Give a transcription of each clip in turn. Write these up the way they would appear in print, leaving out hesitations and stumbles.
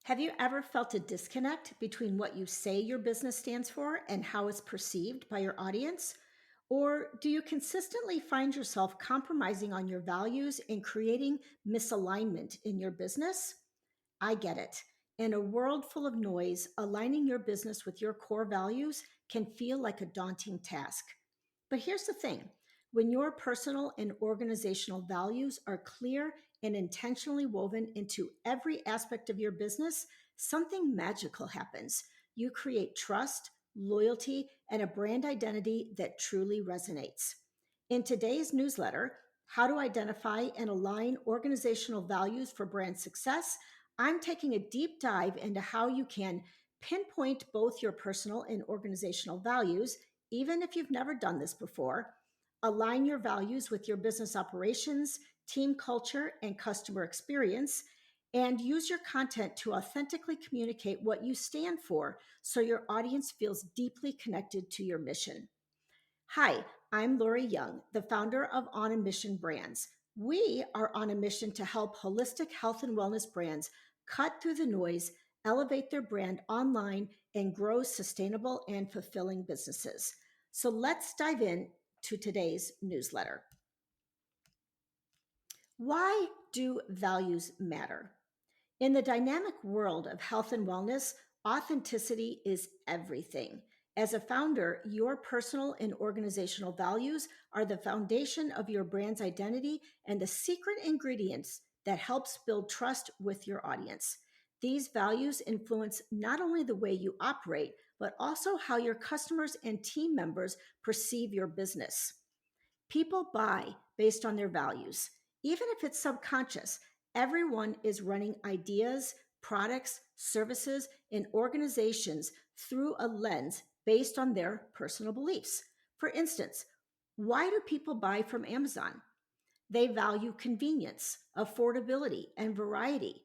Have you ever felt a disconnect between what you say your business stands for and how it's perceived by your audience? Or do you consistently find yourself compromising on your values and creating misalignment in your business? I get it. In a world full of noise, aligning your business with your core values can feel like a daunting task. But here's the thing: when your personal and organizational values are clear and intentionally woven into every aspect of your business, something magical happens. You create trust, loyalty, and a brand identity that truly resonates. In today's newsletter, How to Identify and Align Organizational Values for Brand Success, I'm taking a deep dive into how you can pinpoint both your personal and organizational values, even if you've never done this before, align your values with your business operations, team culture, and customer experience, and use your content to authentically communicate what you stand for so your audience feels deeply connected to your mission. Hi, I'm Lori Young, the founder of On a Mission Brands. We are on a mission to help holistic health and wellness brands cut through the noise, elevate their brand online, and grow sustainable and fulfilling businesses. So let's dive in to today's newsletter. Why do values matter? In the dynamic world of health and wellness, authenticity is everything. As a founder, your personal and organizational values are the foundation of your brand's identity and the secret ingredients that helps build trust with your audience. These values influence not only the way you operate, but also how your customers and team members perceive your business. People buy based on their values. Even if it's subconscious, everyone is running ideas, products, services, and organizations through a lens based on their personal beliefs. For instance, why do people buy from Amazon? They value convenience, affordability, and variety.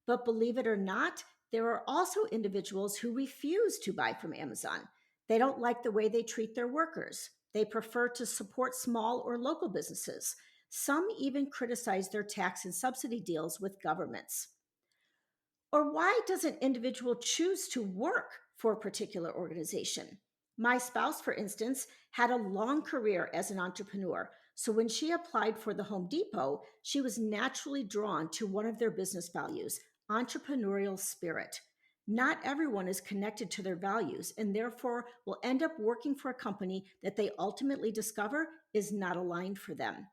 But believe it or not, there are also individuals who refuse to buy from Amazon. They don't like the way they treat their workers. They prefer to support small or local businesses. Some even criticize their tax and subsidy deals with governments. Or why does an individual choose to work for a particular organization? My spouse, for instance, had a long career as an entrepreneur. So when she applied for the Home Depot, she was naturally drawn to one of their business values: entrepreneurial spirit. Not everyone is connected to their values and therefore will end up working for a company that they ultimately discover is not aligned for them.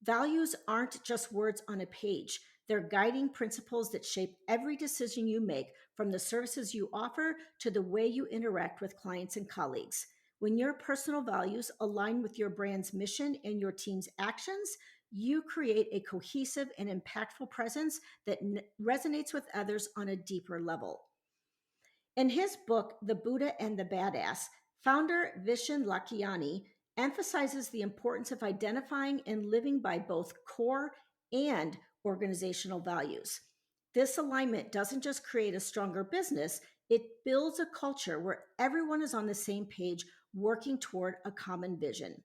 Values aren't just words on a page. They're guiding principles that shape every decision you make, from the services you offer to the way you interact with clients and colleagues. When your personal values align with your brand's mission and your team's actions, you create a cohesive and impactful presence that resonates with others on a deeper level. In his book, The Buddha and the Badass, founder Vishen Lakhiani emphasizes the importance of identifying and living by both core and organizational values. This alignment doesn't just create a stronger business, it builds a culture where everyone is on the same page, working toward a common vision.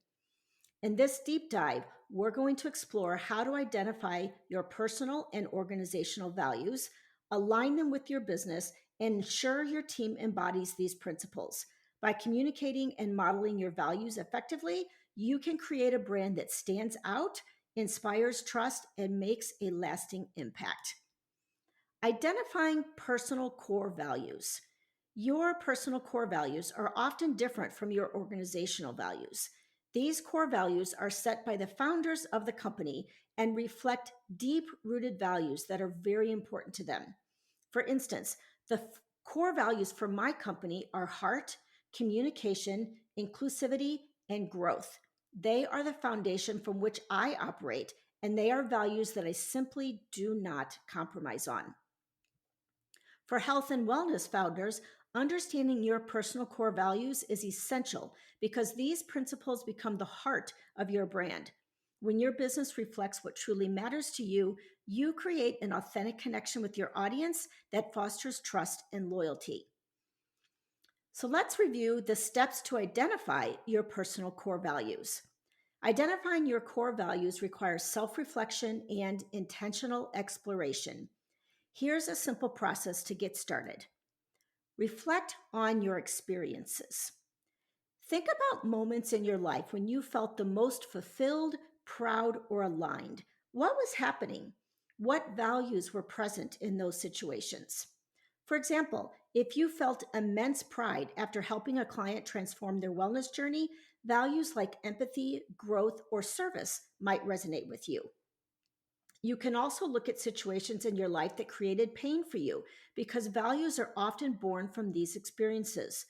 In this deep dive, we're going to explore how to identify your personal and organizational values, align them with your business, and ensure your team embodies these principles. By communicating and modeling your values effectively, you can create a brand that stands out, inspires trust, and makes a lasting impact. Identifying personal core values. Your personal core values are often different from your organizational values. These core values are set by the founders of the company and reflect deep rooted values that are very important to them. For instance, the core values for my company are heart, communication, inclusivity, and growth. They are the foundation from which I operate, and they are values that I simply do not compromise on. For health and wellness founders, understanding your personal core values is essential because these principles become the heart of your brand. When your business reflects what truly matters to you, you create an authentic connection with your audience that fosters trust and loyalty. So let's review the steps to identify your personal core values. Identifying your core values requires self reflection and intentional exploration. Here's a simple process to get started. Reflect on your experiences. Think about moments in your life when you felt the most fulfilled, proud, or aligned. What was happening? What values were present in those situations? For example, if you felt immense pride after helping a client transform their wellness journey, values like empathy, growth, or service might resonate with you. You can also look at situations in your life that created pain for you because values are often born from these experiences.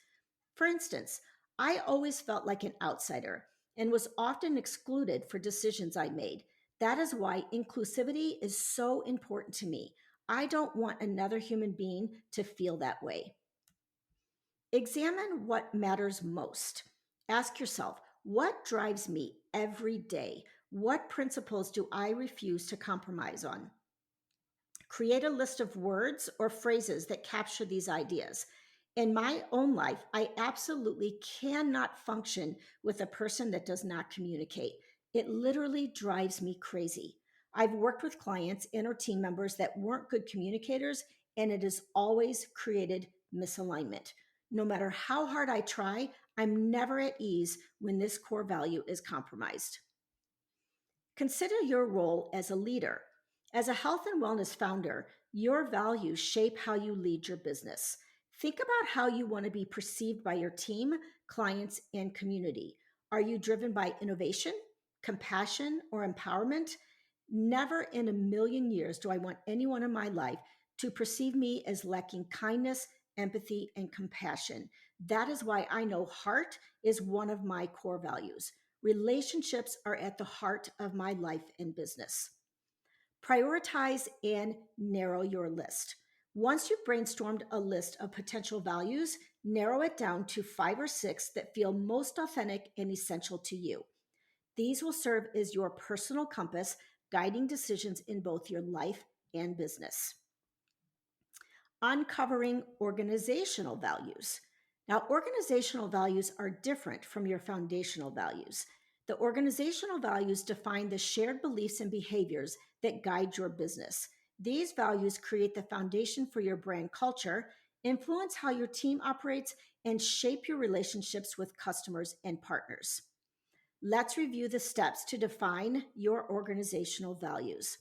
For instance, I always felt like an outsider and was often excluded for decisions I made. That is why inclusivity is so important to me. I don't want another human being to feel that way. Examine what matters most. Ask yourself, what drives me every day? What principles do I refuse to compromise on? Create a list of words or phrases that capture these ideas. In my own life, I absolutely cannot function with a person that does not communicate. It literally drives me crazy. I've worked with clients and or team members that weren't good communicators, and it has always created misalignment. No matter how hard I try, I'm never at ease when this core value is compromised. Consider your role as a leader. As a health and wellness founder, your values shape how you lead your business. Think about how you want to be perceived by your team, clients, and community. Are you driven by innovation, compassion, or empowerment? Never in a million years do I want anyone in my life to perceive me as lacking kindness, empathy, and compassion. That is why I know heart is one of my core values. Relationships are at the heart of my life and business. Prioritize and narrow your list. Once you've brainstormed a list of potential values, narrow it down to 5 or 6 that feel most authentic and essential to you. These will serve as your personal compass, guiding decisions in both your life and business. Uncovering organizational values. Now, organizational values are different from your foundational values. The organizational values define the shared beliefs and behaviors that guide your business. These values create the foundation for your brand culture, influence how your team operates, and shape your relationships with customers and partners. Let's review the steps to define your organizational values.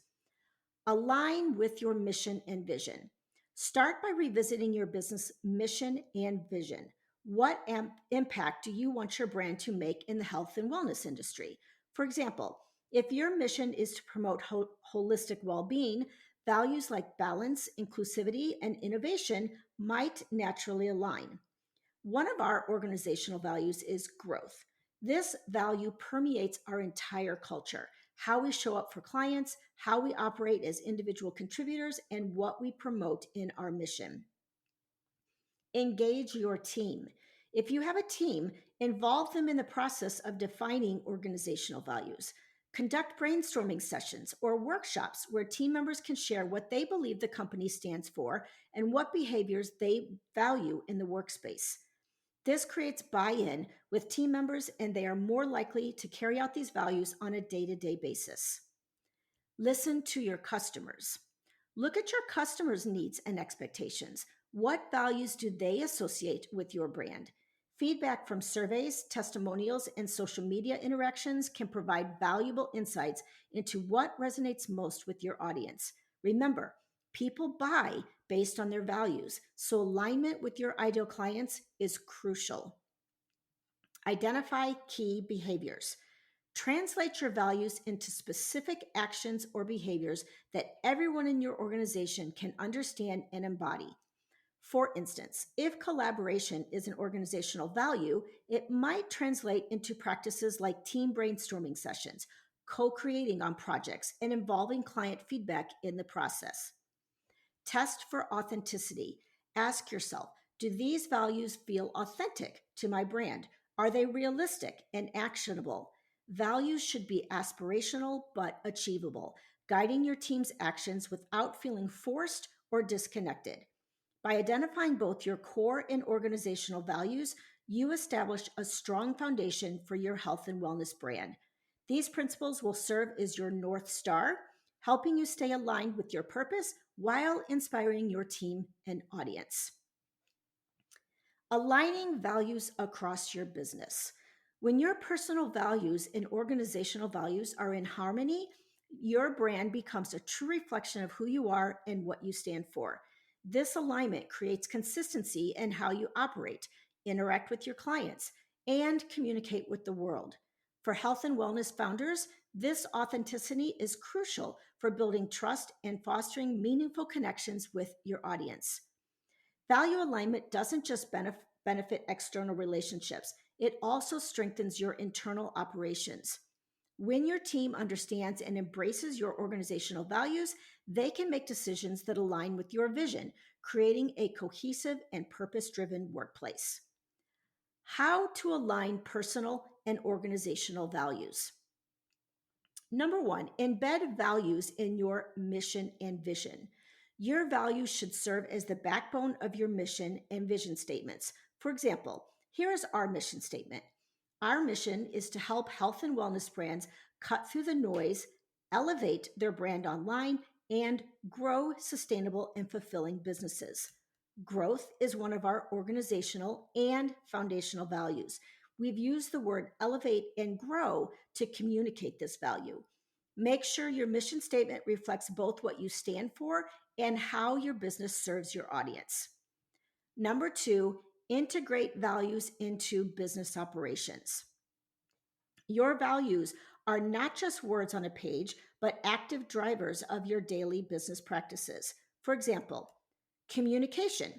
Align with your mission and vision. Start by revisiting your business mission and vision. What impact do you want your brand to make in the health and wellness industry? For example, if your mission is to promote holistic well being, values like balance, inclusivity, and innovation might naturally align. One of our organizational values is growth. This value permeates our entire culture, how we show up for clients, how we operate as individual contributors, and what we promote in our mission. Engage your team. If you have a team, involve them in the process of defining organizational values. Conduct brainstorming sessions or workshops where team members can share what they believe the company stands for and what behaviors they value in the workspace. This creates buy-in with team members, and they are more likely to carry out these values on a day-to-day basis. Listen to your customers. Look at your customers' needs and expectations. What values do they associate with your brand? Feedback from surveys, testimonials, and social media interactions can provide valuable insights into what resonates most with your audience. Remember, people buy based on their values, so alignment with your ideal clients is crucial. Identify key behaviors. Translate your values into specific actions or behaviors that everyone in your organization can understand and embody. For instance, if collaboration is an organizational value, it might translate into practices like team brainstorming sessions, co creating on projects, and involving client feedback in the process. Test for authenticity. Ask yourself, do these values feel authentic to my brand? Are they realistic and actionable? Values should be aspirational but achievable, guiding your team's actions without feeling forced or disconnected. By identifying both your core and organizational values, you establish a strong foundation for your health and wellness brand. These principles will serve as your North Star, helping you stay aligned with your purpose while inspiring your team and audience. Aligning values across your business. When your personal values and organizational values are in harmony, your brand becomes a true reflection of who you are and what you stand for. This alignment creates consistency in how you operate, interact with your clients, and communicate with the world. For health and wellness founders, this authenticity is crucial for building trust and fostering meaningful connections with your audience. Value alignment doesn't just benefit external relationships, it also strengthens your internal operations. When your team understands and embraces your organizational values, they can make decisions that align with your vision, creating a cohesive and purpose driven workplace. How to align personal and organizational values. Number one, embed values in your mission and vision. Your values should serve as the backbone of your mission and vision statements. For example, here is our mission statement. Our mission is to help health and wellness brands cut through the noise, elevate their brand online, and grow sustainable and fulfilling businesses. Growth is one of our organizational and foundational values. We've used the word elevate and grow to communicate this value. Make sure your mission statement reflects both what you stand for and how your business serves your audience. Number two, integrate values into business operations. Your values are not just words on a page, but active drivers of your daily business practices. For example, communication.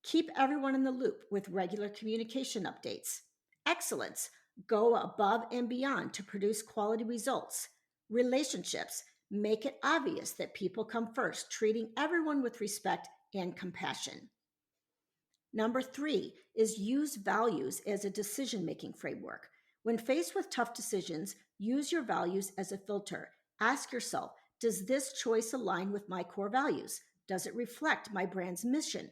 Keep everyone in the loop with regular communication updates. Excellence. Go above and beyond to produce quality results. Relationships. Make it obvious that people come first, treating everyone with respect and compassion. Number three is use values as a decision making framework. When faced with tough decisions, use your values as a filter. Ask yourself, does this choice align with my core values? Does it reflect my brand's mission?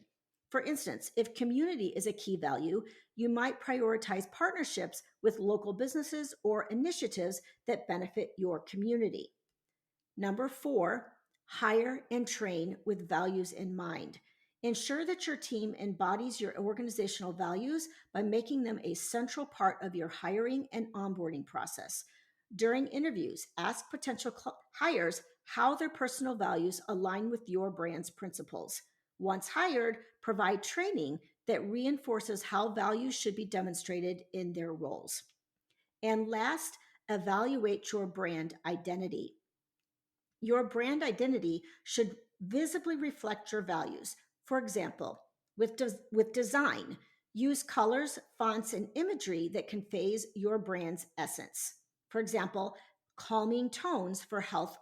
For instance, if community is a key value, you might prioritize partnerships with local businesses or initiatives that benefit your community. Number four, hire and train with values in mind. Ensure that your team embodies your organizational values by making them a central part of your hiring and onboarding process. During interviews, ask potential hires how their personal values align with your brand's principles. Once hired, provide training that reinforces how values should be demonstrated in their roles. And last, evaluate your brand identity. Your brand identity should visibly reflect your values. For example, with design, use colors, fonts, and imagery that conveys your brand's essence. For example, calming tones for health,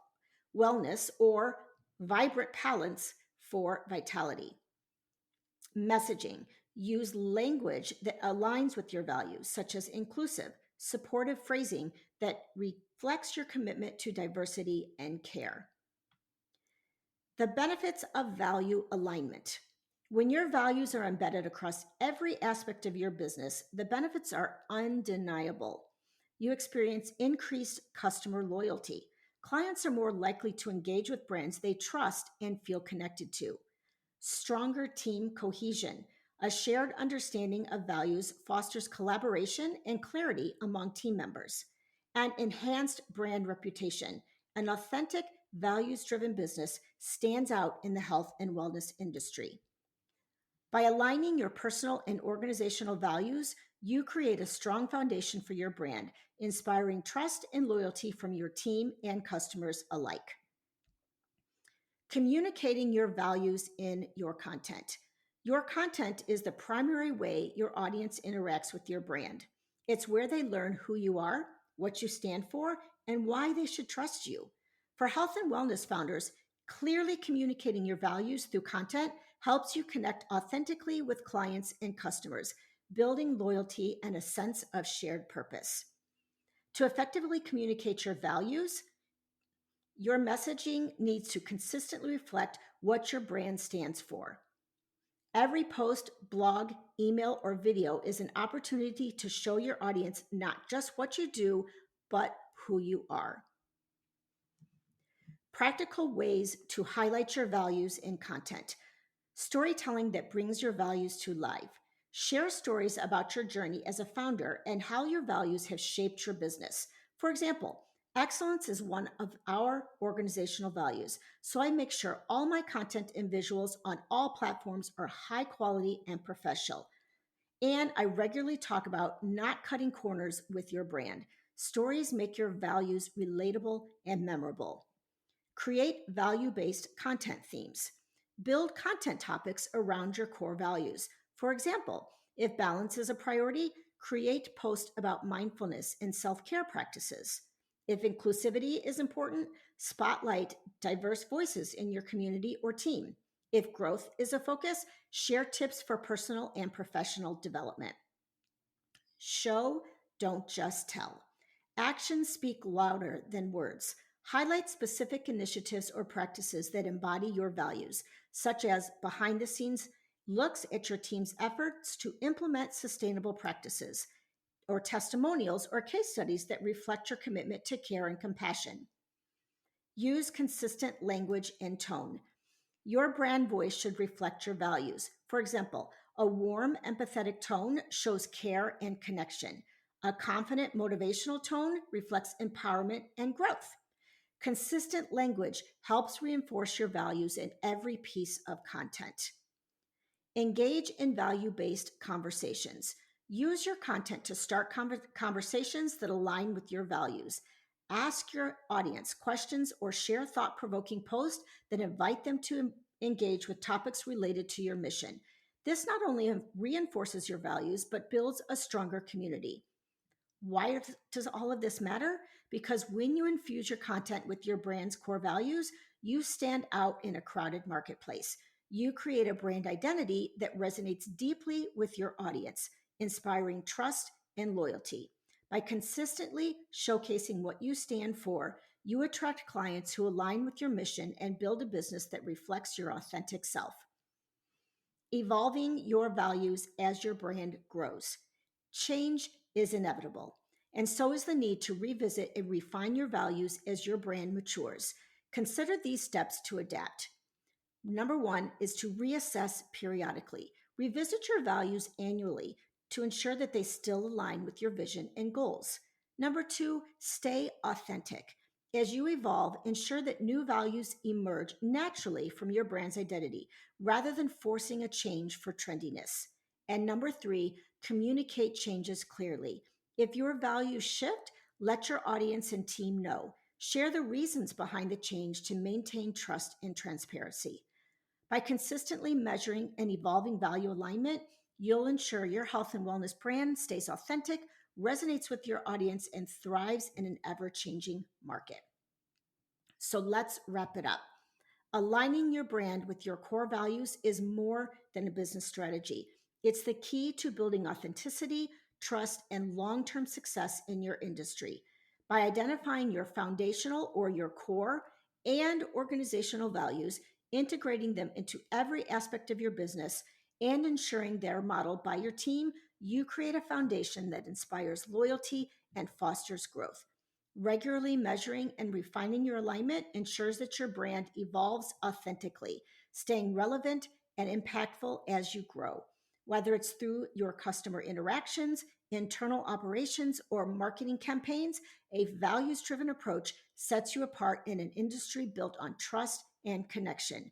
wellness, or vibrant palettes for vitality. Messaging, use language that aligns with your values, such as inclusive, supportive phrasing that reflects your commitment to diversity and care. The benefits of value alignment. When your values are embedded across every aspect of your business, the benefits are undeniable. You experience increased customer loyalty. Clients are more likely to engage with brands they trust and feel connected to. Stronger team cohesion. A shared understanding of values fosters collaboration and clarity among team members. And enhanced brand reputation. An authentic, values driven business stands out in the health and wellness industry. By aligning your personal and organizational values, you create a strong foundation for your brand, inspiring trust and loyalty from your team and customers alike. Communicating your values in your content. Your content is the primary way your audience interacts with your brand. It's where they learn who you are, what you stand for, and why they should trust you. For health and wellness founders, clearly communicating your values through content helps you connect authentically with clients and customers, building loyalty and a sense of shared purpose. To effectively communicate your values, your messaging needs to consistently reflect what your brand stands for. Every post, blog, email, or video is an opportunity to show your audience not just what you do, but who you are. Practical ways to highlight your values in content. Storytelling that brings your values to life. Share stories about your journey as a founder and how your values have shaped your business. For example, excellence is one of our organizational values, so I make sure all my content and visuals on all platforms are high quality and professional. And I regularly talk about not cutting corners with your brand. Stories make your values relatable and memorable. Create value based content themes. Build content topics around your core values. For example, if balance is a priority, create posts about mindfulness and self care practices. If inclusivity is important, spotlight diverse voices in your community or team. If growth is a focus, share tips for personal and professional development. Show, don't just tell. Actions speak louder than words. Highlight specific initiatives or practices that embody your values, such as behind the scenes looks at your team's efforts to implement sustainable practices, or testimonials or case studies that reflect your commitment to care and compassion. Use consistent language and tone. Your brand voice should reflect your values. For example, a warm, empathetic tone shows care and connection. A confident, motivational tone reflects empowerment and growth. Consistent language helps reinforce your values in every piece of content. Engage in value based conversations. Use your content to start conversations that align with your values. Ask your audience questions or share thought provoking posts that invite them to engage with topics related to your mission. This not only reinforces your values, but builds a stronger community. Why does all of this matter? Because when you infuse your content with your brand's core values, you stand out in a crowded marketplace. You create a brand identity that resonates deeply with your audience, inspiring trust and loyalty. By consistently showcasing what you stand for, you attract clients who align with your mission and build a business that reflects your authentic self. Evolving your values as your brand grows. Change is inevitable, and so is the need to revisit and refine your values as your brand matures. Consider these steps to adapt. Number one is to reassess periodically. Revisit your values annually to ensure that they still align with your vision and goals. Number two, stay authentic. As you evolve, ensure that new values emerge naturally from your brand's identity rather than forcing a change for trendiness. And number three, communicate changes clearly. If your values shift, let your audience and team know. Share the reasons behind the change to maintain trust and transparency. By consistently measuring and evolving value alignment, you'll ensure your health and wellness brand stays authentic, resonates with your audience, and thrives in an ever changing market. So let's wrap it up. Aligning your brand with your core values is more than a business strategy. It's the key to building authenticity, trust, and long term success in your industry. By identifying your foundational or your core and organizational values, integrating them into every aspect of your business, and ensuring they're modeled by your team, you create a foundation that inspires loyalty and fosters growth. Regularly measuring and refining your alignment ensures that your brand evolves authentically, staying relevant and impactful as you grow. Whether it's through your customer interactions, internal operations, or marketing campaigns, a values driven approach sets you apart in an industry built on trust and connection.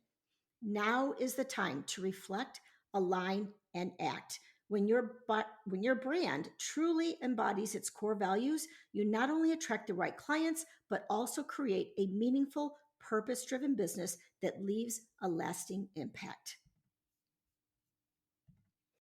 Now is the time to reflect, align, and act. When your brand truly embodies its core values, you not only attract the right clients, but also create a meaningful, purpose driven business that leaves a lasting impact.